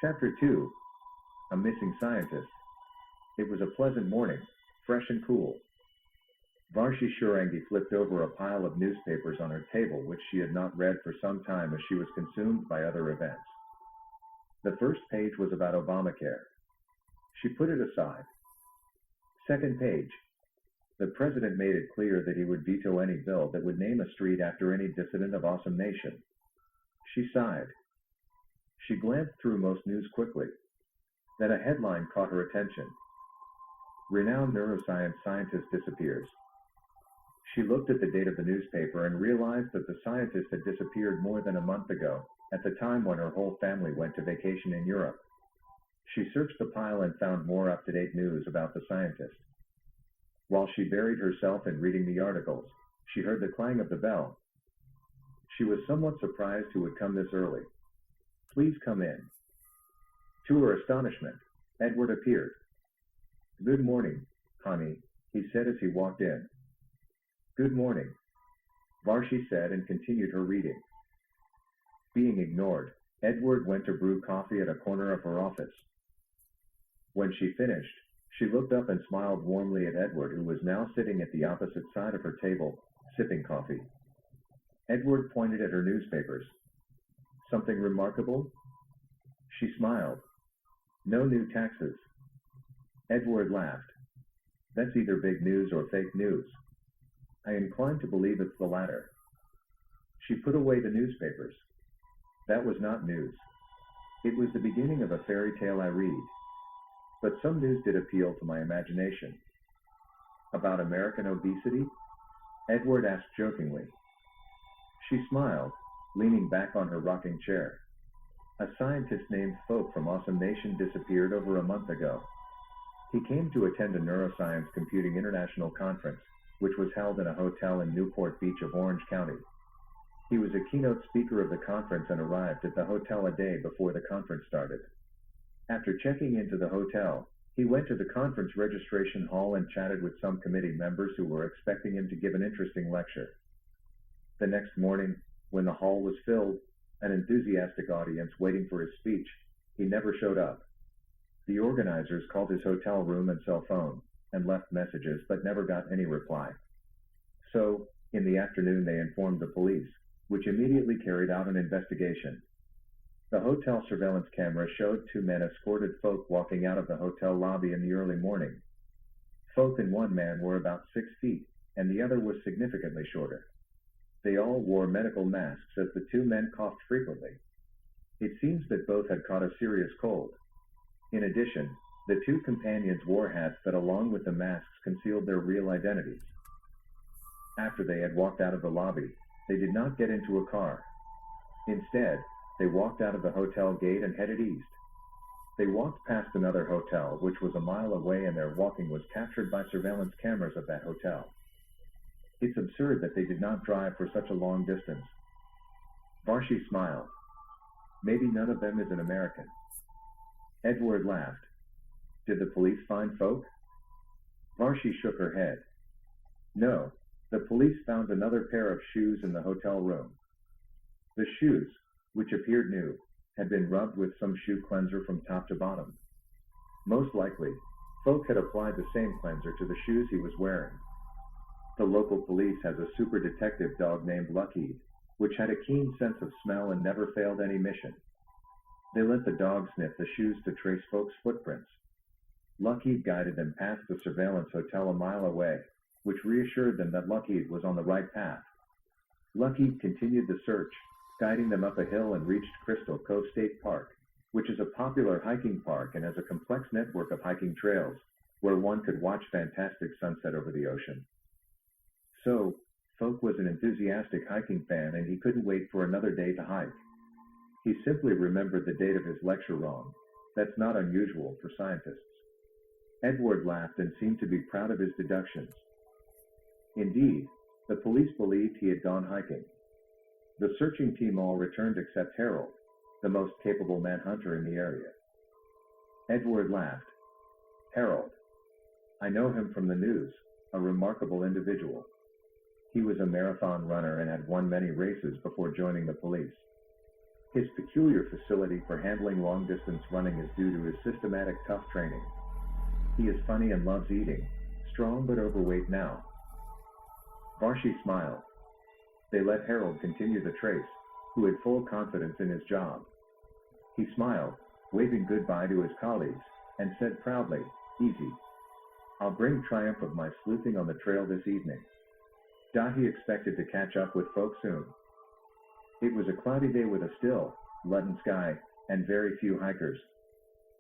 Chapter 2. A Missing Scientist. It was a pleasant morning, fresh and cool. Varshi Shurangi flipped over a pile of newspapers on her table which she had not read for some time as she was consumed by other events. The first page was about Obamacare. She put it aside. Second page. The president made it clear that he would veto any bill that would name a street after any dissident of Awesome Nation. She sighed. She glanced through most news quickly. Then a headline caught her attention. Renowned neuroscience scientist disappears. She looked at the date of the newspaper and realized that the scientist had disappeared more than a month ago, at the time when her whole family went to vacation in Europe. She searched the pile and found more up-to-date news about the scientist. While she buried herself in reading the articles, she heard the clang of the bell. She was somewhat surprised who would come this early. "Please come in." To her astonishment, Edward appeared. "Good morning, honey," he said as he walked in. "Good morning," Varshi said and continued her reading. Being ignored, Edward went to brew coffee at a corner of her office. When she finished, she looked up and smiled warmly at Edward, who was now sitting at the opposite side of her table, sipping coffee. Edward pointed at her newspapers. "Something remarkable?" She smiled. "No new taxes." Edward laughed. "That's either big news or fake news. I incline to believe it's the latter." She put away the newspapers. "That was not news. It was the beginning of a fairy tale I read. But some news did appeal to my imagination." "About American obesity?" Edward asked jokingly. She smiled, leaning back on her rocking chair. "A scientist named Folk from Awesome Nation disappeared over a month ago. He came to attend a Neuroscience Computing International Conference, which was held in a hotel in Newport Beach of Orange County. He was a keynote speaker of the conference and arrived at the hotel a day before the conference started. After checking into the hotel, he went to the conference registration hall and chatted with some committee members who were expecting him to give an interesting lecture. The next morning, when the hall was filled, an enthusiastic audience waiting for his speech, he never showed up. The organizers called his hotel room and cell phone, and left messages but never got any reply. So, in the afternoon they informed the police, which immediately carried out an investigation. The hotel surveillance camera showed two men escorted Folk walking out of the hotel lobby in the early morning. Folk and one man were about 6 feet, and the other was significantly shorter. They all wore medical masks as the two men coughed frequently. It seems that both had caught a serious cold. In addition, the two companions wore hats that along with the masks concealed their real identities. After they had walked out of the lobby, they did not get into a car. Instead, they walked out of the hotel gate and headed east. They walked past another hotel which was a mile away, and their walking was captured by surveillance cameras of that hotel. It's absurd that they did not drive for such a long distance. Varshi smiled. "Maybe none of them is an American." Edward laughed. "Did the police find Folk?" Varshi shook her head. "No, the police found another pair of shoes in the hotel room. The shoes, which appeared new, had been rubbed with some shoe cleanser from top to bottom. Most likely, Folk had applied the same cleanser to the shoes he was wearing. The local police has a super detective dog named Lucky, which had a keen sense of smell and never failed any mission. They let the dog sniff the shoes to trace Folk's footprints. Lucky guided them past the surveillance hotel a mile away, which reassured them that Lucky was on the right path. Lucky continued the search, guiding them up a hill and reached Crystal Cove State Park, which is a popular hiking park and has a complex network of hiking trails, where one could watch fantastic sunset over the ocean. So, Folk was an enthusiastic hiking fan and he couldn't wait for another day to hike. He simply remembered the date of his lecture wrong. That's not unusual for scientists." Edward laughed and seemed to be proud of his deductions. Indeed, the police believed he had gone hiking. The searching team all returned except Harold, the most capable manhunter in the area. Edward laughed. "Harold. I know him from the news, a remarkable individual. He was a marathon runner and had won many races before joining the police. His peculiar facility for handling long-distance running is due to his systematic tough training. He is funny and loves eating, strong but overweight now. Varshi smiled. They let Harold continue the trace, who had full confidence in his job. He smiled, waving goodbye to his colleagues, and said proudly, "Easy. I'll bring triumph of my sleuthing on the trail this evening." He expected to catch up with folk soon. It was a cloudy day with a still, leaden sky, and very few hikers.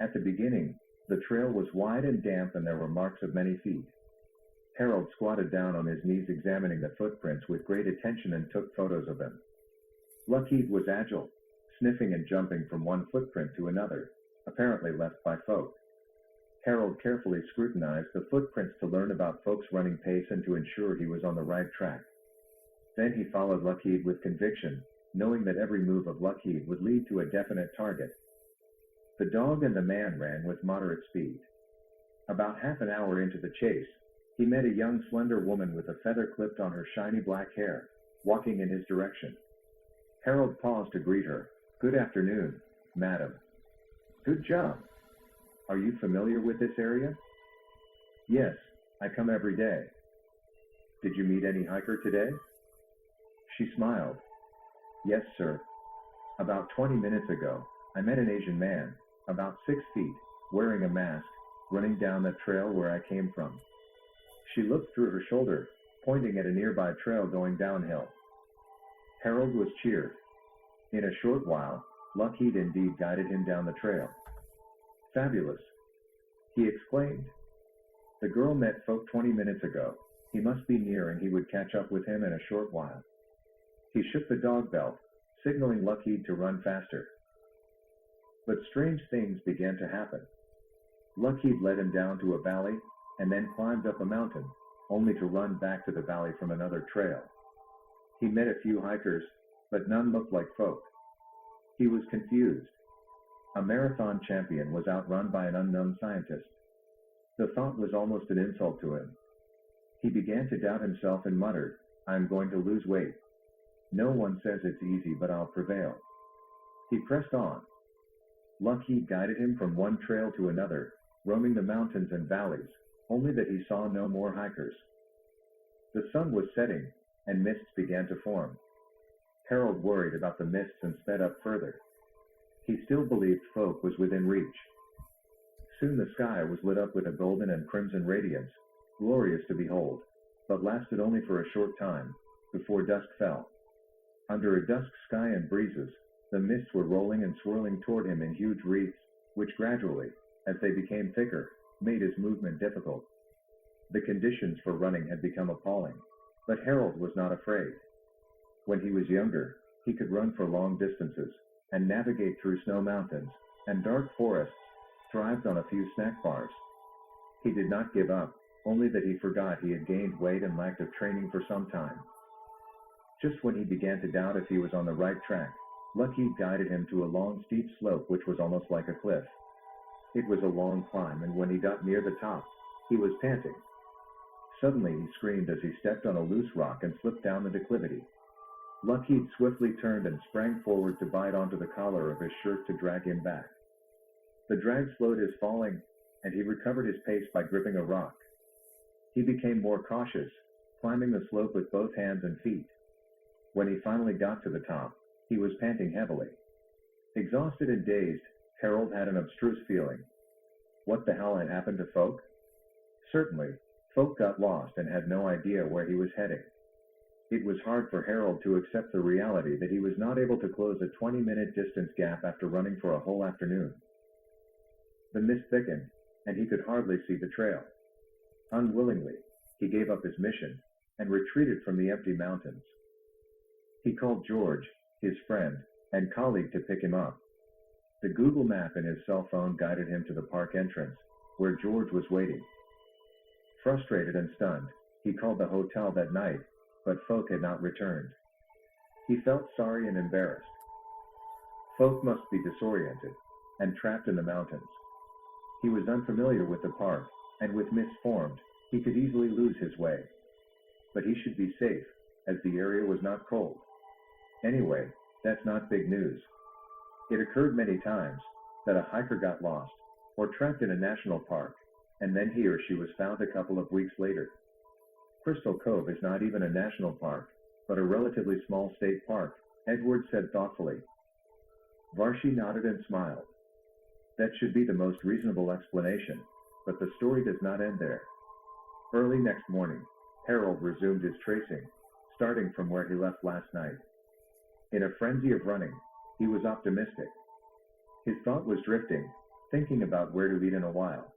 At the beginning, the trail was wide and damp and there were marks of many feet. Harold squatted down on his knees examining the footprints with great attention and took photos of them. Lockheed was agile, sniffing and jumping from one footprint to another, apparently left by folk. Harold carefully scrutinized the footprints to learn about folks' running pace and to ensure he was on the right track. Then he followed Lockheed with conviction, knowing that every move of Lockheed would lead to a definite target. The dog and the man ran with moderate speed. About half an hour into the chase, he met a young slender woman with a feather clipped on her shiny black hair, walking in his direction. Harold paused to greet her. "Good afternoon, madam." "Good job. Are you familiar with this area?" "Yes, I come every day." "Did you meet any hiker today?" She smiled. "Yes, sir. About 20 minutes ago, I met an Asian man, about 6 feet, wearing a mask, running down the trail where I came from." She looked through her shoulder, pointing at a nearby trail going downhill. Harold was cheered. In a short while, Lockheed indeed guided him down the trail. "Fabulous," he exclaimed. "The girl met folk 20 minutes ago. He must be near and he would catch up with him in a short while." He shook the dog belt, signaling Lockheed to run faster. But strange things began to happen. Lockheed led him down to a valley, and then climbed up a mountain, only to run back to the valley from another trail. He met a few hikers, but none looked like folk. He was confused. A marathon champion was outrun by an unknown scientist. The thought was almost an insult to him. He began to doubt himself and muttered, "I'm going to lose weight. No one says it's easy, but I'll prevail." He pressed on. Lockheed guided him from one trail to another, roaming the mountains and valleys, only that he saw no more hikers. The sun was setting, and mists began to form. Harold worried about the mists and sped up further. He still believed folk was within reach. Soon the sky was lit up with a golden and crimson radiance, glorious to behold, but lasted only for a short time, before dusk fell. Under a dusk sky and breezes, the mists were rolling and swirling toward him in huge wreaths, which gradually, as they became thicker, made his movement difficult. The conditions for running had become appalling, but Harold was not afraid. When he was younger, he could run for long distances, and navigate through snow mountains and dark forests, thrived on a few snack bars. He did not give up, only that he forgot he had gained weight and lacked of training for some time. Just when he began to doubt if he was on the right track, Lockheed guided him to a long steep slope which was almost like a cliff. It was a long climb, and when he got near the top, he was panting. Suddenly he screamed as he stepped on a loose rock and slipped down the declivity. Lockheed swiftly turned and sprang forward to bite onto the collar of his shirt to drag him back. The drag slowed his falling, and he recovered his pace by gripping a rock. He became more cautious, climbing the slope with both hands and feet. When he finally got to the top, he was panting heavily. Exhausted and dazed, Harold had an abstruse feeling. What the hell had happened to folk? Certainly, folk got lost and had no idea where he was heading. It was hard for Harold to accept the reality that he was not able to close a 20-minute distance gap after running for a whole afternoon. The mist thickened, and he could hardly see the trail. Unwillingly, he gave up his mission and retreated from the empty mountains. He called George, his friend and colleague, to pick him up. The Google map in his cell phone guided him to the park entrance, where George was waiting. Frustrated and stunned, he called the hotel that night, but folk had not returned. He felt sorry and embarrassed. Folk must be disoriented and trapped in the mountains. He was unfamiliar with the park, and with mists formed, he could easily lose his way. But he should be safe, as the area was not cold. Anyway, that's not big news. It occurred many times that a hiker got lost or trapped in a national park, and then he or she was found a couple of weeks later. Crystal Cove is not even a national park, but a relatively small state park, Edward said thoughtfully. Varshi nodded and smiled. That should be the most reasonable explanation, but the story does not end there. Early next morning, Harold resumed his tracing, starting from where he left last night. In a frenzy of running, he was optimistic. His thought was drifting, thinking about where to eat in a while.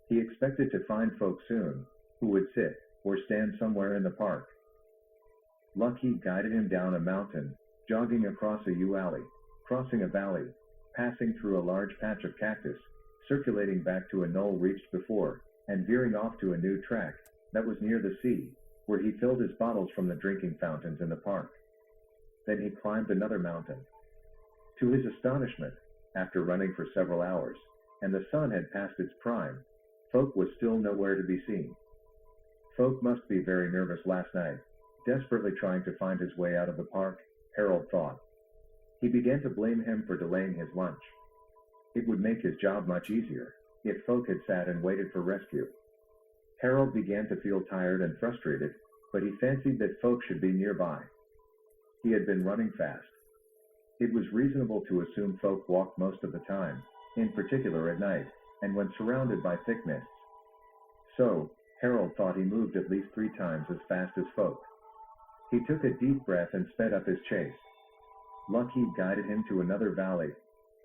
He expected to find folks soon, who would sit or stand somewhere in the park. Lucky guided him down a mountain, jogging across a yew alley, crossing a valley, passing through a large patch of cactus, circulating back to a knoll reached before, and veering off to a new track that was near the sea, where he filled his bottles from the drinking fountains in the park. Then he climbed another mountain. To his astonishment, after running for several hours, and the sun had passed its prime, Folk was still nowhere to be seen. Folk must be very nervous last night, desperately trying to find his way out of the park, Harold thought. He began to blame him for delaying his lunch. It would make his job much easier if Folk had sat and waited for rescue. Harold began to feel tired and frustrated, but he fancied that Folk should be nearby. He had been running fast. It was reasonable to assume Folk walked most of the time, in particular at night, and when surrounded by thick mists. So, Harold thought he moved at least 3 times as fast as Folk. He took a deep breath and sped up his chase. Lucky guided him to another valley,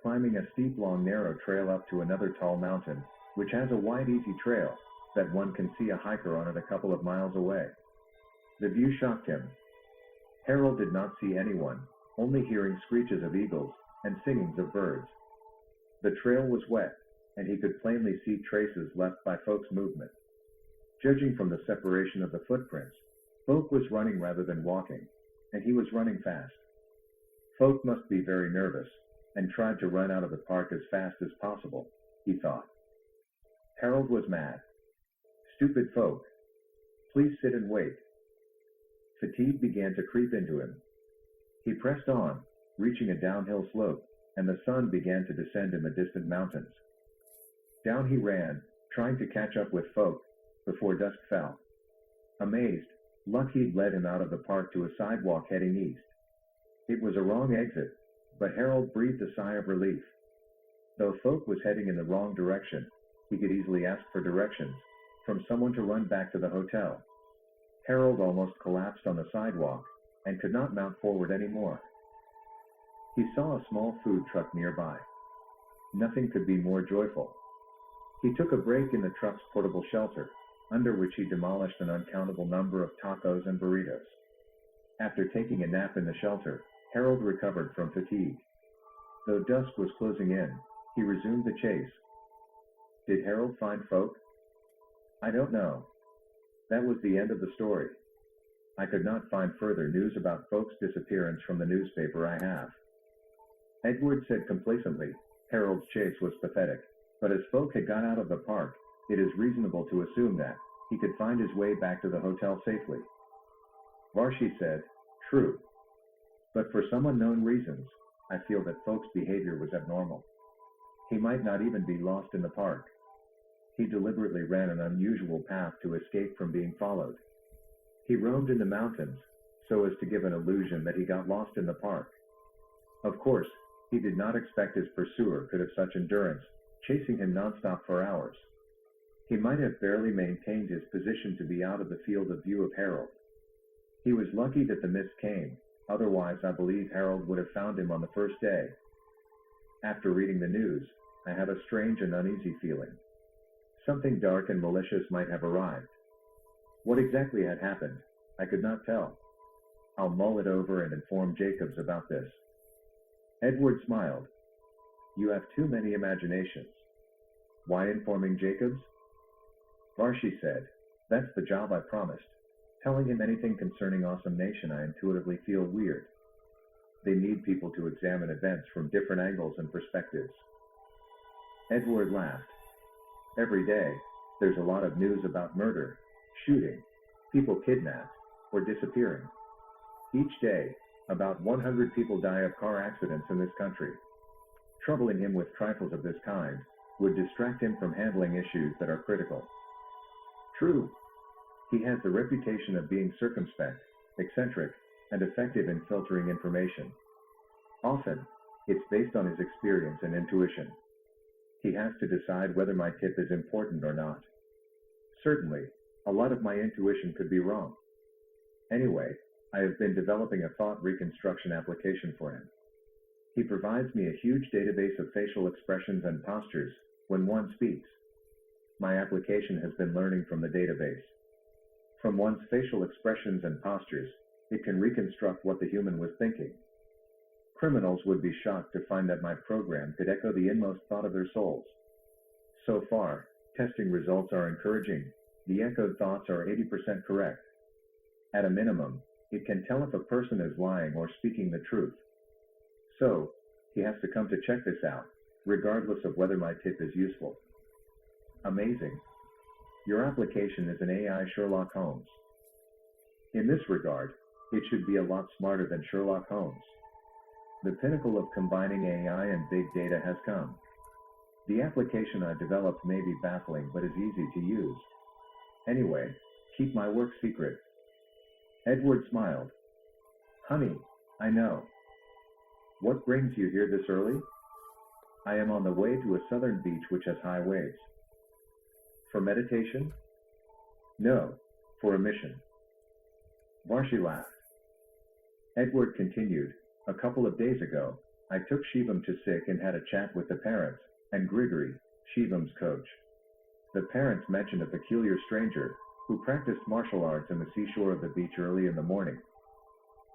climbing a steep long narrow trail up to another tall mountain, which has a wide easy trail, that one can see a hiker on it a couple of miles away. The view shocked him. Harold did not see anyone, only hearing screeches of eagles and singings of birds. The trail was wet, and he could plainly see traces left by Folk's movement. Judging from the separation of the footprints, Folk was running rather than walking, and he was running fast. Folk must be very nervous, and tried to run out of the park as fast as possible, he thought. Harold was mad. Stupid Folk. Please sit and wait. Fatigue began to creep into him. He pressed on, reaching a downhill slope, and the sun began to descend in the distant mountains. Down he ran, trying to catch up with Folk, before dusk fell. Amazed, Lucky led him out of the park to a sidewalk heading east. It was a wrong exit, but Harold breathed a sigh of relief. Though Folk was heading in the wrong direction, he could easily ask for directions from someone to run back to the hotel. Harold almost collapsed on the sidewalk and could not mount forward anymore. He saw a small food truck nearby. Nothing could be more joyful. He took a break in the truck's portable shelter, under which he demolished an uncountable number of tacos and burritos. After taking a nap in the shelter, Harold recovered from fatigue. Though dusk was closing in, he resumed the chase. Did Harold find Folk? I don't know. That was the end of the story. I could not find further news about Folk's disappearance from the newspaper I have. Edward said complacently. Harold's chase was pathetic, but as Folk had got out of the park, it is reasonable to assume that he could find his way back to the hotel safely. Varshi said, True. But for some unknown reasons, I feel that Folk's behavior was abnormal. He might not even be lost in the park. He deliberately ran an unusual path to escape from being followed. He roamed in the mountains, so as to give an illusion that he got lost in the park. Of course, he did not expect his pursuer could have such endurance, chasing him nonstop for hours. He might have barely maintained his position to be out of the field of view of Harold. He was lucky that the mist came, otherwise I believe Harold would have found him on the first day. After reading the news, I had a strange and uneasy feeling. Something dark and malicious might have arrived. What exactly had happened, I could not tell. I'll mull it over and inform Jacobs about this. Edward smiled. You have too many imaginations. Why informing Jacobs? Varshi said, That's the job I promised. Telling him anything concerning Awesome Nation I intuitively feel weird. They need people to examine events from different angles and perspectives. Edward laughed. Every day, there's a lot of news about murder, shooting, people kidnapped, or disappearing. Each day, about 100 people die of car accidents in this country. Troubling him with trifles of this kind would distract him from handling issues that are critical. True, he has the reputation of being circumspect, eccentric, and effective in filtering information. Often, it's based on his experience and intuition. He has to decide whether my tip is important or not. Certainly, a lot of my intuition could be wrong. Anyway, I have been developing a thought reconstruction application for him. He provides me a huge database of facial expressions and postures when one speaks. My application has been learning from the database. From one's facial expressions and postures, it can reconstruct what the human was thinking. Criminals would be shocked to find that my program could echo the inmost thought of their souls. So far, testing results are encouraging. The echoed thoughts are 80% correct. At a minimum, it can tell if a person is lying or speaking the truth. So, he has to come to check this out, regardless of whether my tip is useful. Amazing. Your application is an AI Sherlock Holmes. In this regard, it should be a lot smarter than Sherlock Holmes. The pinnacle of combining AI and big data has come. The application I developed may be baffling but is easy to use. Anyway, keep my work secret. Edward smiled. Honey, I know. What brings you here this early? I am on the way to a southern beach which has high waves. For meditation? No, for a mission. Varshi laughed. Edward continued, a couple of days ago, I took Shivam to sick and had a chat with the parents, and Grigory, Shivam's coach. The parents mentioned a peculiar stranger, who practiced martial arts in the seashore of the beach early in the morning.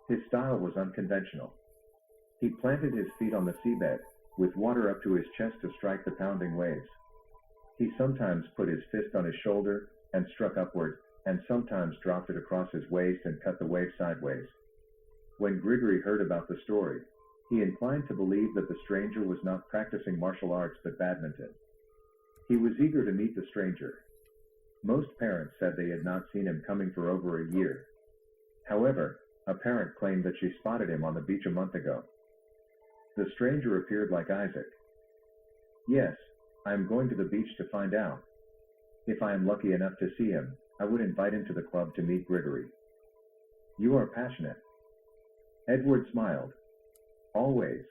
His style was unconventional. He planted his feet on the seabed, with water up to his chest to strike the pounding waves. He sometimes put his fist on his shoulder, and struck upward, and sometimes dropped it across his waist and cut the wave sideways. When Grigory heard about the story, he inclined to believe that the stranger was not practicing martial arts but badminton. He was eager to meet the stranger. Most parents said they had not seen him coming for over a year. However, a parent claimed that she spotted him on the beach a month ago. The stranger appeared like Isaac. Yes, I am going to the beach to find out. If I am lucky enough to see him, I would invite him to the club to meet Grigory. You are passionate. Edward smiled. Always.